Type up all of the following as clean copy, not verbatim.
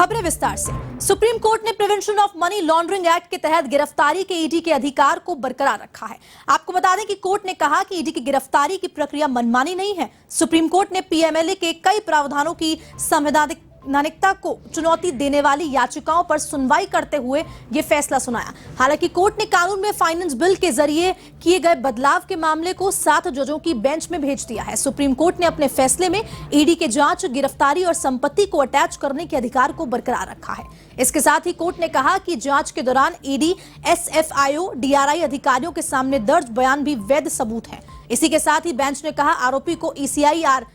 खबरें विस्तार से। सुप्रीम कोर्ट ने prevention of money laundering act के तहत गिरफ्तारी के ईडी के अधिकार को बरकरार रखा है। आपको बता दें कि कोर्ट ने कहा कि ईडी की गिरफ्तारी की प्रक्रिया मनमानी नहीं है। सुप्रीम कोर्ट ने पीएमएलए के कई प्रावधानों की संवैधानिकता को चुनौती देने वाली याचिकाओं पर सुनवाई करते हुए यह फैसला सुनाया। हालांकि कोर्ट ने कानून में फाइनेंस बिल के जरिए किए गए बदलाव के मामले को 7 जजों की बेंच में भेज दिया है। सुप्रीम कोर्ट ने अपने फैसले में ईडी के जांच, गिरफ्तारी और संपत्ति को अटैच करने के अधिकार को बरकरार रखा है। इसके साथ ही कोर्ट ने कहा कि जांच के दौरान ईडी, एसएफआईओ, डीआरआई अधिकारियों के सामने दर्ज बयान भी वैध सबूत है। इसी के साथ ही बेंच ने कहा आरोपी को ईसीआईआर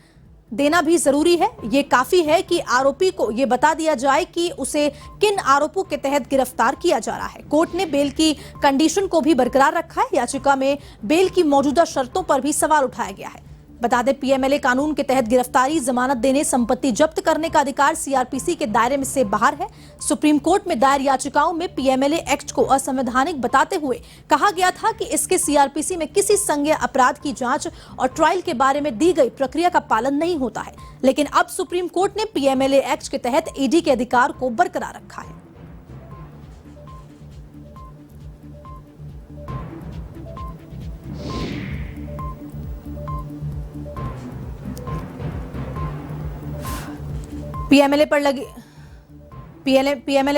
देना भी जरूरी है। ये काफी है कि आरोपी को ये बता दिया जाए कि उसे किन आरोपों के तहत गिरफ्तार किया जा रहा है। कोर्ट ने बेल की कंडीशन को भी बरकरार रखा है। याचिका में बेल की मौजूदा शर्तों पर भी सवाल उठाया गया है। बता दें, पीएमएलए कानून के तहत गिरफ्तारी, जमानत देने, संपत्ति जब्त करने का अधिकार सीआरपीसी के दायरे में से बाहर है। सुप्रीम कोर्ट में दायर याचिकाओं में पीएमएलए एक्ट को असंवैधानिक बताते हुए कहा गया था कि इसके सीआरपीसी में किसी संज्ञेय अपराध की जांच और ट्रायल के बारे में दी गई प्रक्रिया का पालन नहीं होता है। लेकिन अब सुप्रीम कोर्ट ने पीएमएलए एक्ट के तहत ईडी के अधिकार को बरकरार रखा है। पीएमएलए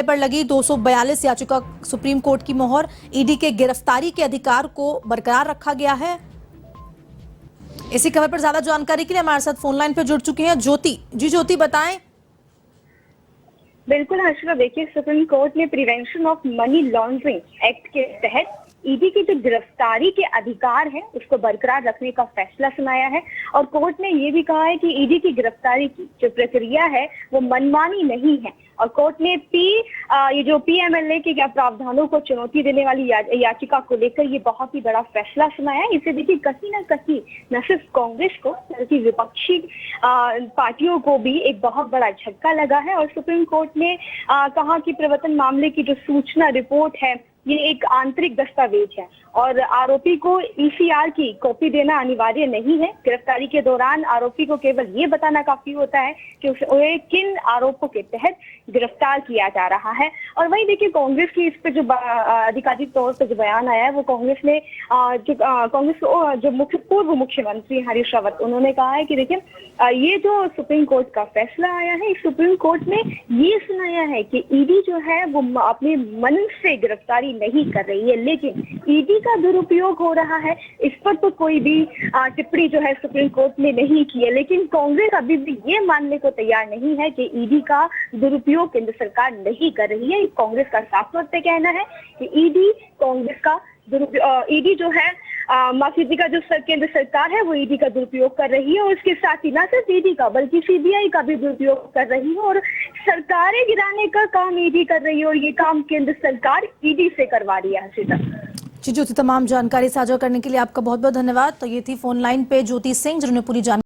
पर लगी 242 याचिका सुप्रीम कोर्ट की मोहर। ईडी के गिरफ्तारी के अधिकार को बरकरार रखा गया है। इसी खबर पर ज्यादा जानकारी के लिए हमारे साथ फोन लाइन पर जुड़ चुके हैं ज्योति जी। ज्योति, बताएं। बिल्कुल हर्षिता, देखिए सुप्रीम कोर्ट ने prevention of money laundering act के तहत ईडी की जो गिरफ्तारी के अधिकार है उसको बरकरार रखने का फैसला सुनाया है। और कोर्ट ने ये भी कहा है कि ईडी की गिरफ्तारी की जो प्रक्रिया है वो मनमानी नहीं है। और कोर्ट ने ये जो पीएमएलए के प्रावधानों को चुनौती देने वाली याचिका को लेकर ये बहुत ही बड़ा फैसला सुनाया है। इसे देखिए कहीं न सिर्फ कांग्रेस को बल्कि विपक्षी पार्टियों को भी एक बहुत बड़ा झटका लगा है। और सुप्रीम कोर्ट ने कहा कि प्रवर्तन मामले की जो सूचना रिपोर्ट है ये एक आंतरिक दस्तावेज है और आरोपी को ईसीआर की कॉपी देना अनिवार्य नहीं है। गिरफ्तारी के दौरान आरोपी को केवल ये बताना काफी होता है कि उसे किन आरोपों के तहत गिरफ्तार किया जा रहा है। और वहीं देखिए कांग्रेस की इस पर जो आधिकारिक तौर पर जो बयान आया है वो कांग्रेस ने जो पूर्व मुख्यमंत्री हरीश रावत, उन्होंने कहा है कि देखिए ये जो सुप्रीम कोर्ट का फैसला आया है, सुप्रीम कोर्ट ने ये सुनाया है कि ईडी जो है वो अपने मन से गिरफ्तारी नहीं कर रही है, लेकिन ईडी का दुरुपयोग हो रहा है। इस पर तो कोई भी टिप्पणी जो है सुप्रीम कोर्ट ने नहीं की है। लेकिन कांग्रेस अभी भी ये मानने को तैयार नहीं है कि ईडी का दुरुपयोग केंद्र सरकार नहीं कर रही है। कांग्रेस का साफ तौर पे कहना है कि ईडी कांग्रेस का ईडी जो है माफी का जो केंद्र सरकार है वो ईडी का दुरुपयोग कर रही है। और इसके साथ ही ना सिर्फ ईडी का बल्कि सीबीआई का भी दुरुपयोग कर रही है और सरकारें गिराने का काम ईडी कर रही है और ये काम केंद्र सरकार ईडी से करवा रही है। हर्षिता जी, ज्योति, तमाम जानकारी साझा करने के लिए आपका बहुत बहुत धन्यवाद। तो ये थी फोन लाइन पे ज्योति सिंह जिन्होंने पूरी जानकारी